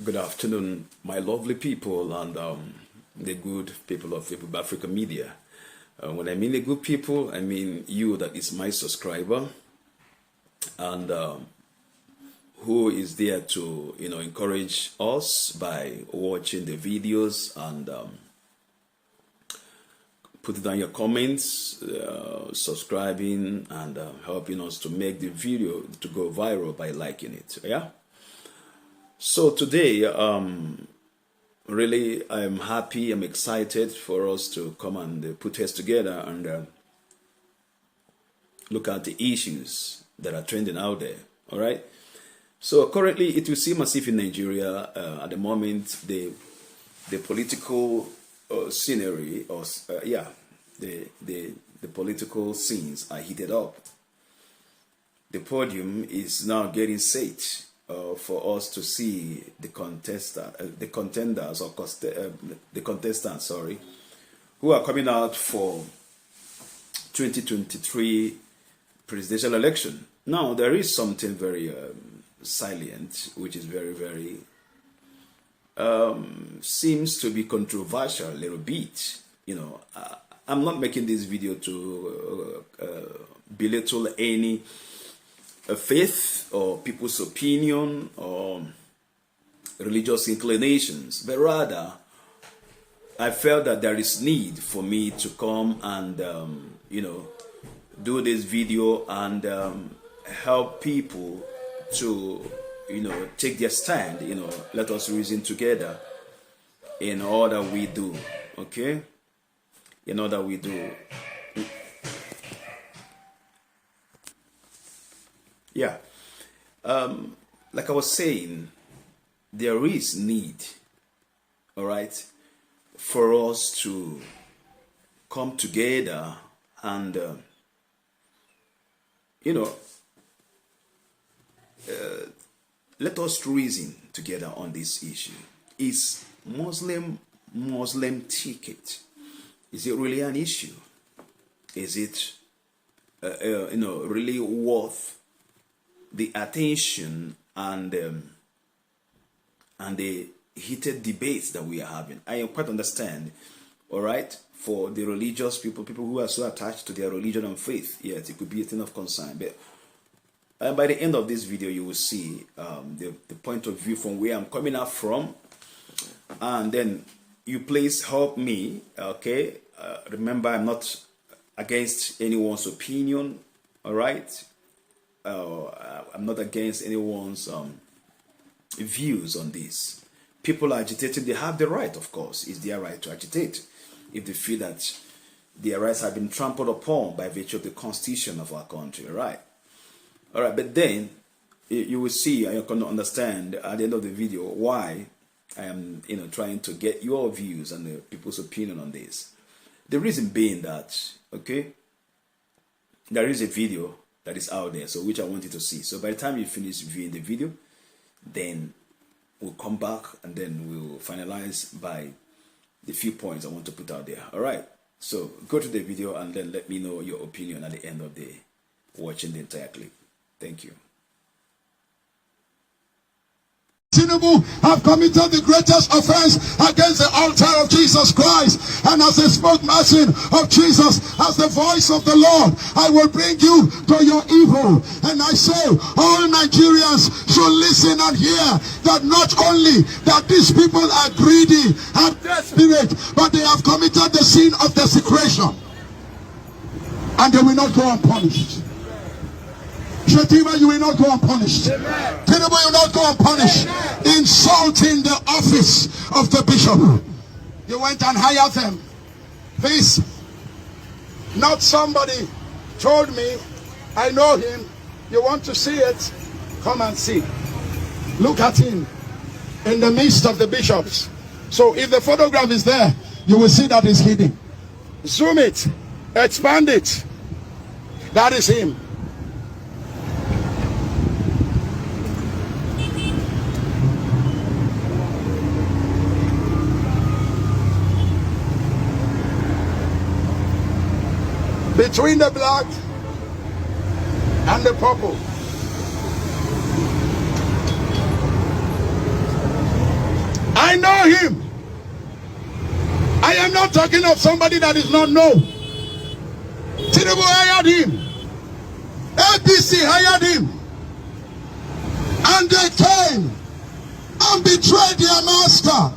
Good afternoon, my lovely people and the good people of Africa Media. When I mean the good people, I mean you that is my subscriber and who is there to encourage us by watching the videos and putting down your comments, subscribing and helping us to make the video to go viral by liking it. Yeah. So today, really, I'm happy, I'm excited for us to come and put heads together and look at the issues that are trending out there, all right? So currently, it will seem as if in Nigeria, at the moment, the political scenery, or the political scenes are heated up. The podium is now getting set. For us to see the contestants, who are coming out for 2023 presidential election. Now, there is something very salient, which is very, very, seems to be controversial a little bit. I'm not making this video to belittle any faith or people's opinion or religious inclinations, but rather I felt that there is need for me to come and do this video and help people to take their stand. Let us reason together in all that we do. Okay, in all that we do. Yeah, like I was saying, there is need, all right, for us to come together and, let us reason together on this issue. Is Muslim ticket, is it really an issue? Is it, really worth the attention and the heated debates that we are having? I quite understand, all right, for the religious people who are so attached to their religion and faith. Yes, it could be a thing of concern. But by the end of this video, you will see the point of view from where I'm coming up from, and then you please help me. Okay, remember, I'm not against anyone's opinion. All right. I'm not against anyone's views on this. People are agitating, they have the right, of course. It's their right to agitate if they feel that their rights have been trampled upon by virtue of the constitution of our country, right? All right, but then you will see, and you're going to understand at the end of the video why I am trying to get your views and the people's opinion on this. The reason being that, okay, there is a video that is out there, so which I want you to see. So by the time you finish viewing the video, then we'll come back and then we'll finalize by the few points I want to put out there. All right, so go to the video and then let me know your opinion at the end of the watching the entire clip. Thank you. Tinubu have committed the greatest offense against the altar of Jesus Christ, and as a spokesperson of Jesus, as the voice of the Lord, I will bring you to your evil. And I say, all Nigerians should listen and hear that not only that these people are greedy and desperate, but they have committed the sin of desecration, and they will not go unpunished. Shatima, you will not go unpunished. Tinubu, you will not go unpunished. Insulting the office of the bishop. You went and hired them. This, not somebody told me, I know him. You want to see it? Come and see. Look at him in the midst of the bishops. So if the photograph is there, you will see that it's hidden. Zoom it, expand it. That is him. Between the black and the purple. I know him. I am not talking of somebody that is not known. Tinubu hired him. APC hired him. And they came and betrayed their master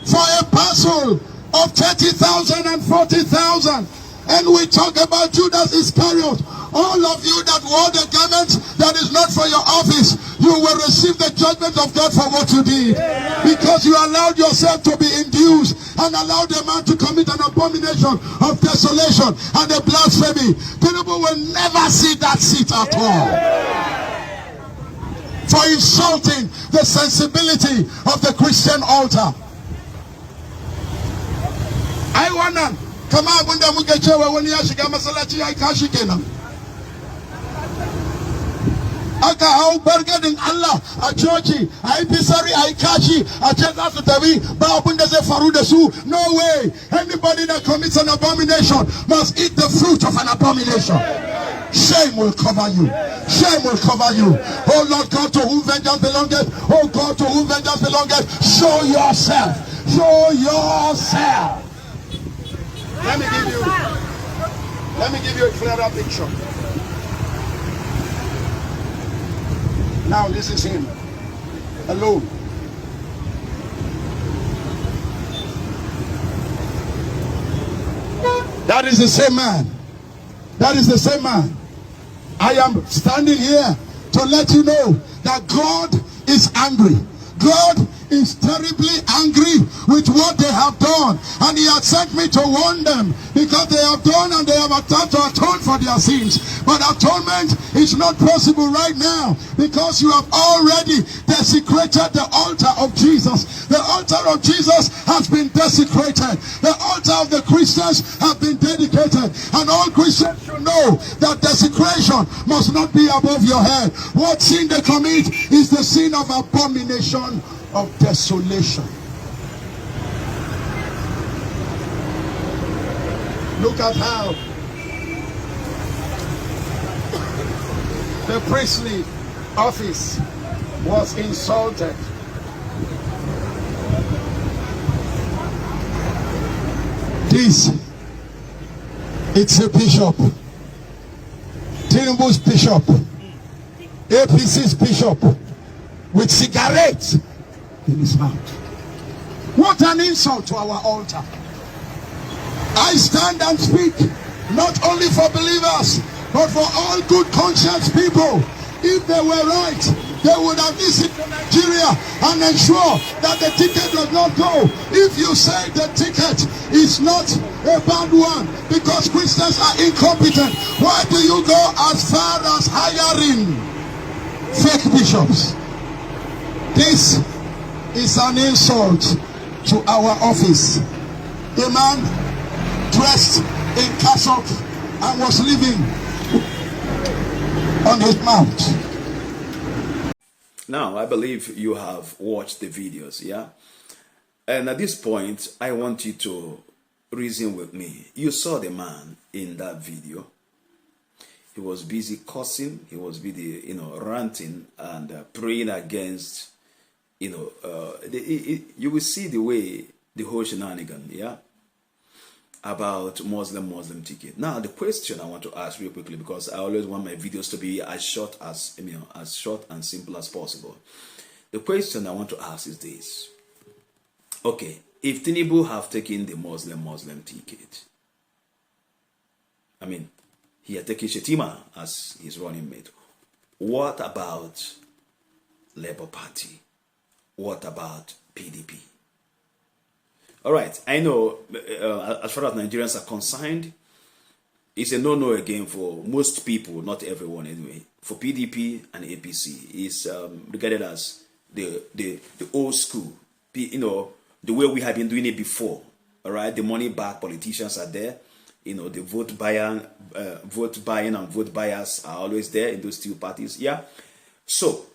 for a parcel of 30,000 and 40,000. And we talk about Judas Iscariot. All of you that wore the garment that is not for your office, you will receive the judgment of God for what you did. Because you allowed yourself to be induced and allowed the man to commit an abomination of desolation and a blasphemy. People will never see that seat at all. For insulting the sensibility of the Christian altar. I wanna come out when they get you when you ask Masalachi, I can't shake him. Aka how bargain Allah a churchy I pisari I kachi a chesa to tabi ba open the farudesu. No way. Anybody that commits an abomination must eat the fruit of an abomination. Shame will cover you. Shame will cover you. Oh Lord God, to whom vengeance belongeth. Oh God, to whom vengeance belongeth. Show yourself. Show yourself. Let me give you a clearer picture. Now this is him alone. That is the same man. That is the same man. I am standing here to let you know that God is angry. God is terribly angry with what they have done, and he has sent me to warn them, because they have done and they have attempted to atone for their sins. But atonement is not possible right now, because you have already desecrated the altar of Jesus. The altar of Jesus has been desecrated. The altar of the Christians have been dedicated, and all Christians should know that desecration must not be above your head. What sin they commit is the sin of abomination, of desolation. Look at how the priestly office was insulted. This, it's a bishop, Tinubu's bishop, APC's bishop, with cigarettes in his mouth. What an insult to our altar. I stand and speak not only for believers, but for all good conscience people. If they were right, they would have visited Nigeria and ensure that the ticket does not go. If you say the ticket is not a bad one because Christians are incompetent, why do you go as far as hiring fake bishops? This is an insult to our office. A man dressed in cassock and was living on his mount. Now, I believe you have watched the videos, yeah? And at this point, I want you to reason with me. You saw the man in that video. He was busy cursing. He was busy, ranting and praying against, you will see the way the whole shenanigan, yeah? About Muslim ticket. Now, the question I want to ask real quickly, because I always want my videos to be as short as short and simple as possible. The question I want to ask is this: okay, if Tinubu have taken the Muslim ticket, he had taken Shetima as his running mate. What about Labour Party? What about PDP? All right, I know as far as Nigerians are concerned, it's a no-no again for most people, not everyone anyway. For PDP and APC, it's regarded as the old school, the way we have been doing it before. All right, the money back politicians are there. The vote buying and vote buyers are always there in those two parties. Yeah. So,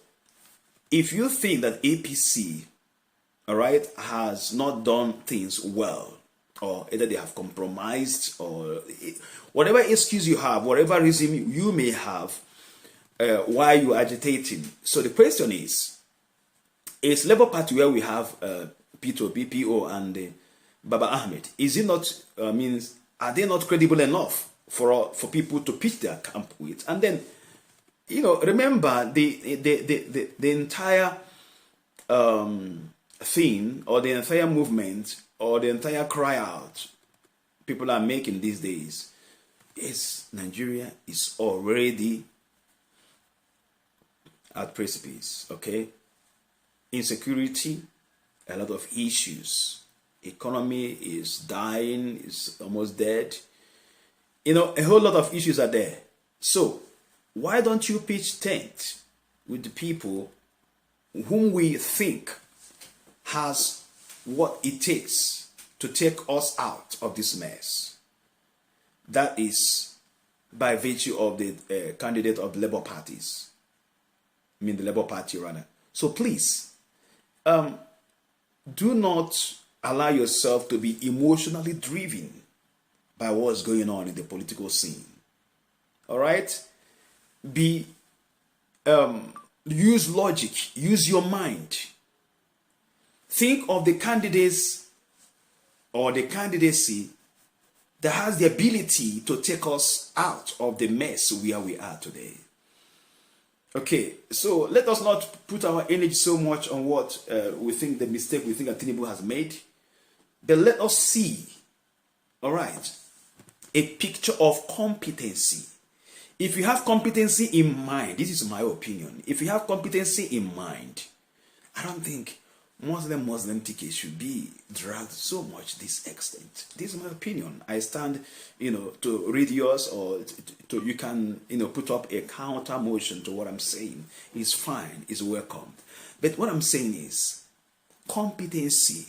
if you think that APC, all right, has not done things well, or either they have compromised, or whatever excuse you have, whatever reason you may have, why you agitating. So the question is, It's Labour Party where we have P2, BPO, and Bola Ahmed. Is it not, means, are they not credible enough for people to pitch their camp with? And then, remember the entire thing, or the entire movement, or the entire cry out people are making these days is Nigeria is already at precipice, okay? Insecurity, a lot of issues. Economy is dying, is almost dead. A whole lot of issues are there. So, why don't you pitch tent with the people whom we think has what it takes to take us out of this mess? That is by virtue of the candidate of the Labour parties. I mean the Labour Party rather. So please, do not allow yourself to be emotionally driven by what's going on in the political scene. All right? Use logic, use your mind. Think of the candidates or the candidacy that has the ability to take us out of the mess where we are today. Okay, so let us not put our energy so much on what we think the mistake we think that Tinubu has made, but let us see, all right, a picture of competency. If you have competency in mind, this is my opinion, if you have competency in mind, I don't think Muslim tickets should be dragged so much this extent. This is my opinion. I stand, to read yours, or you can, put up a counter motion to what I'm saying. It's fine. It's welcomed. But what I'm saying is, competency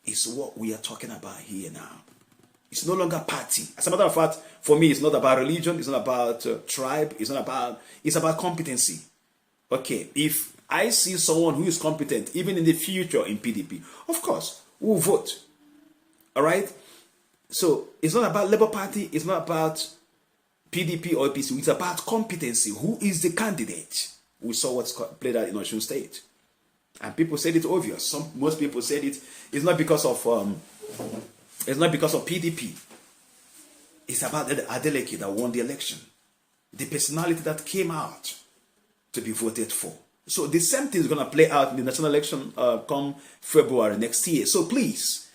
is what we are talking about here now. It's no longer party. As a matter of fact, for me, it's not about religion. It's not about tribe. It's about competency. Okay, if I see someone who is competent, even in the future in PDP, of course, we'll vote. All right? So, it's not about Labour Party, it's not about PDP or APC, it's about competency. Who is the candidate? We saw what's played out in Osun State. And people said it obvious. Most people said it's not because of PDP. It's about the Adeleke that won the election. The personality that came out to be voted for. So the same thing is going to play out in the national election come February next year. So please,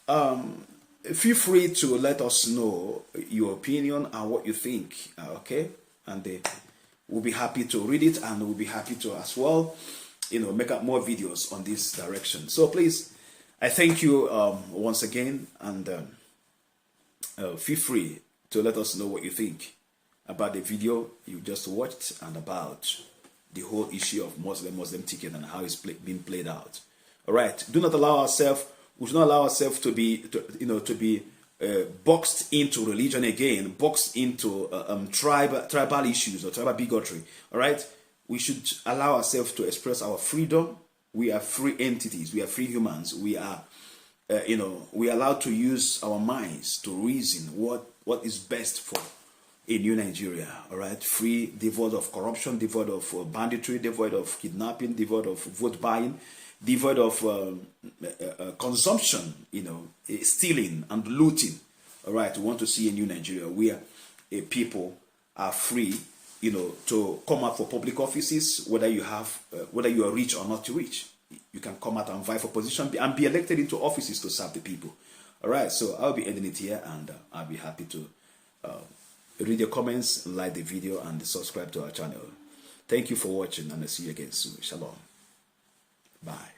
feel free to let us know your opinion and what you think, okay? And we'll be happy to read it, and we'll be happy to as well, make up more videos on this direction. So please, I thank you once again, and feel free to let us know what you think about the video you just watched and about the whole issue of Muslim ticket and how it's being played out. All right, we should not allow ourselves to be boxed into religion again, boxed into tribal issues or tribal bigotry. All right, we should allow ourselves to express our freedom. We are free entities. We are free humans. We are, we are allowed to use our minds to reason what is best for a new Nigeria, all right? Free, devoid of corruption, devoid of banditry, devoid of kidnapping, devoid of vote buying, devoid of consumption, stealing and looting, all right? We want to see a new Nigeria where people are free, to come out for public offices, whether you are rich or not rich. You can come out and vie for position and be elected into offices to serve the people. All right, so I'll be ending it here, and I'll be happy to read your comments, like the video, and subscribe to our channel. Thank you for watching, and I'll see you again soon. Shalom. Bye.